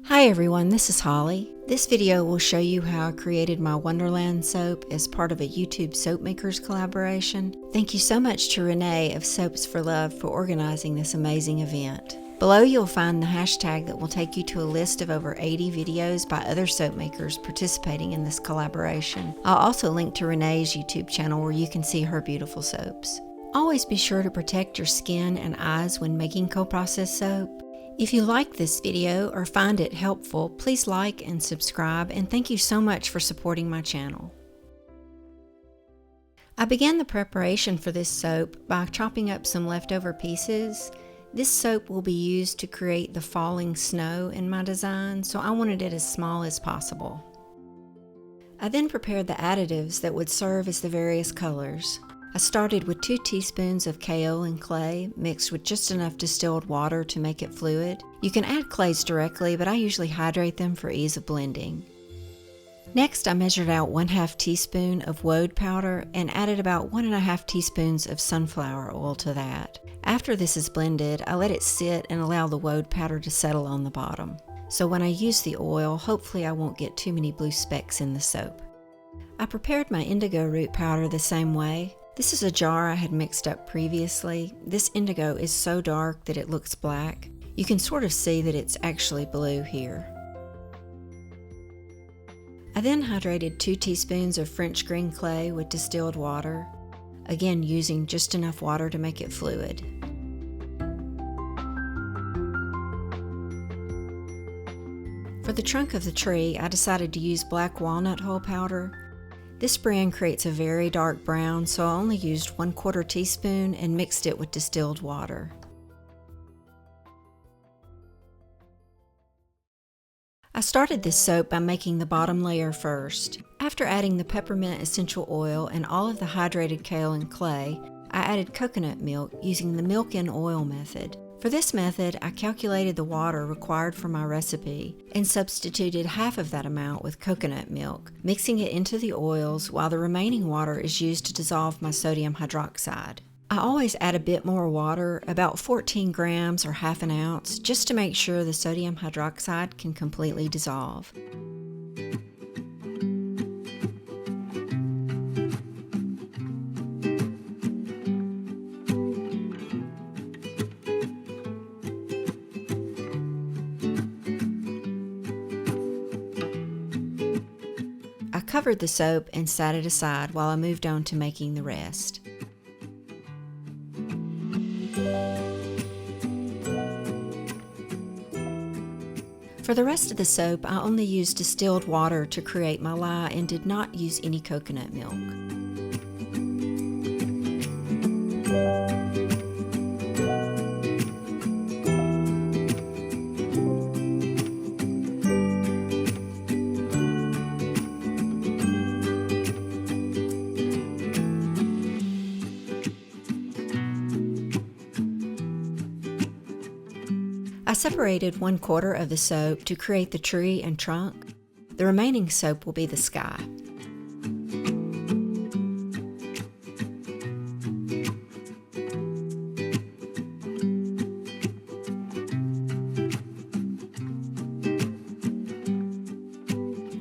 Hi everyone, this is Holly. This video will show you how I created my Wonderland soap as part of a YouTube soap makers collaboration. Thank you so much to Renee of Soaps for Love for organizing this amazing event. Below you'll find the hashtag that will take you to a list of over 80 videos by other soap makers participating in this collaboration. I'll also link to Renee's YouTube channel where you can see her beautiful soaps. Always be sure to protect your skin and eyes when making co-processed soap. If you like this video or find it helpful, please like and subscribe, and thank you so much for supporting my channel. I began the preparation for this soap by chopping up some leftover pieces. This soap will be used to create the falling snow in my design, so I wanted it as small as possible. I then prepared the additives that would serve as the various colors. I started with 2 teaspoons of kaolin clay mixed with just enough distilled water to make it fluid. You can add clays directly, but I usually hydrate them for ease of blending. Next, I measured out 1/2 teaspoon of woad powder and added about 1½ teaspoons of sunflower oil to that. After this is blended, I let it sit and allow the woad powder to settle on the bottom. So when I use the oil, hopefully I won't get too many blue specks in the soap. I prepared my indigo root powder the same way. This is a jar I had mixed up previously. This indigo is so dark that it looks black. You can sort of see that it's actually blue here. I then hydrated 2 teaspoons of French green clay with distilled water, again using just enough water to make it fluid. For the trunk of the tree, I decided to use black walnut hull powder. This brand creates a very dark brown, so I only used 1/4 teaspoon and mixed it with distilled water. I started this soap by making the bottom layer first. After adding the peppermint essential oil and all of the hydrated kaolin clay, I added coconut milk using the milk in oil method. For this method, I calculated the water required for my recipe and substituted half of that amount with coconut milk, mixing it into the oils while the remaining water is used to dissolve my sodium hydroxide. I always add a bit more water, about 14 grams or ½ an ounce, just to make sure the sodium hydroxide can completely dissolve. I covered the soap and set it aside while I moved on to making the rest. For the rest of the soap, I only used distilled water to create my lye and did not use any coconut milk. I separated 1/4 of the soap to create the tree and trunk. The remaining soap will be the sky.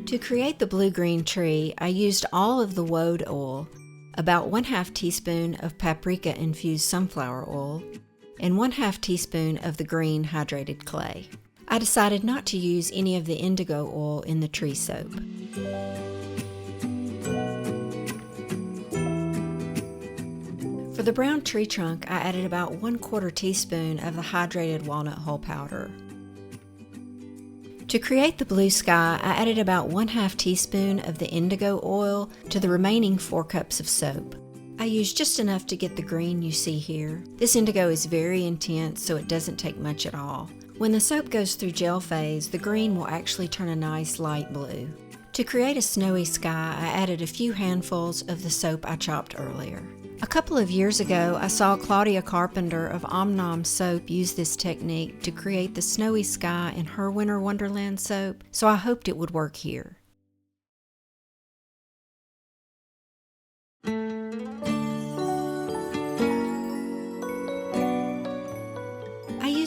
To create the blue-green tree, I used all of the woad oil, about 1/2 teaspoon of paprika-infused sunflower oil, and 1/2 teaspoon of the green hydrated clay. I decided not to use any of the indigo oil in the tree soap. For the brown tree trunk, I added about 1/4 teaspoon of the hydrated walnut hull powder. To create the blue sky, I added about 1/2 teaspoon of the indigo oil to the remaining 4 cups of soap. I used just enough to get the green you see here. This indigo is very intense, so it doesn't take much at all. When the soap goes through gel phase, the green will actually turn a nice light blue. To create a snowy sky, I added a few handfuls of the soap I chopped earlier. A couple of years ago, I saw Claudia Carpenter of Om Nom Soap use this technique to create the snowy sky in her Winter Wonderland soap, so I hoped it would work here.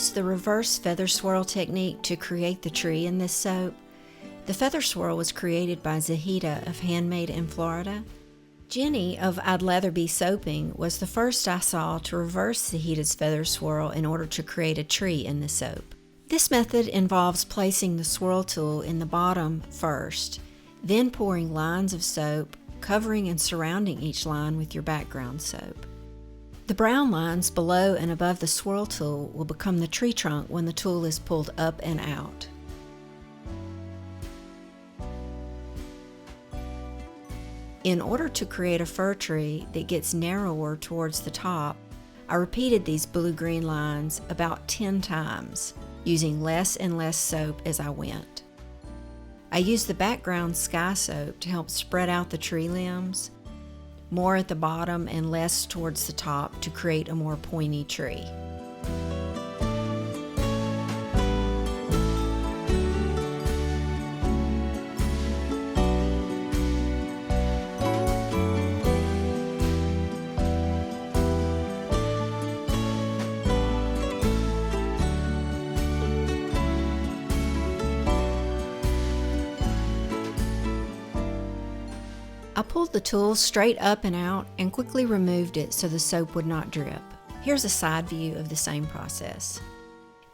used the reverse feather swirl technique to create the tree in this soap. The feather swirl was created by Zahida of Handmade in Florida. Jenny of I'd Lather Be Soaping was the first I saw to reverse Zahida's feather swirl in order to create a tree in the soap. This method involves placing the swirl tool in the bottom first, then pouring lines of soap, covering and surrounding each line with your background soap. The brown lines below and above the swirl tool will become the tree trunk when the tool is pulled up and out. In order to create a fir tree that gets narrower towards the top, I repeated these blue-green lines about 10 times, using less and less soap as I went. I used the background sky soap to help spread out the tree limbs, more at the bottom and less towards the top to create a more pointy tree. I pulled the tool straight up and out and quickly removed it so the soap would not drip. Here's a side view of the same process.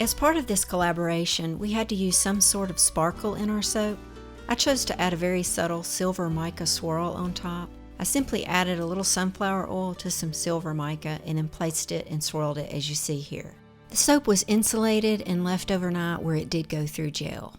As part of this collaboration, we had to use some sort of sparkle in our soap. I chose to add a very subtle silver mica swirl on top. I simply added a little sunflower oil to some silver mica and then placed it and swirled it as you see here. The soap was insulated and left overnight where it did go through gel.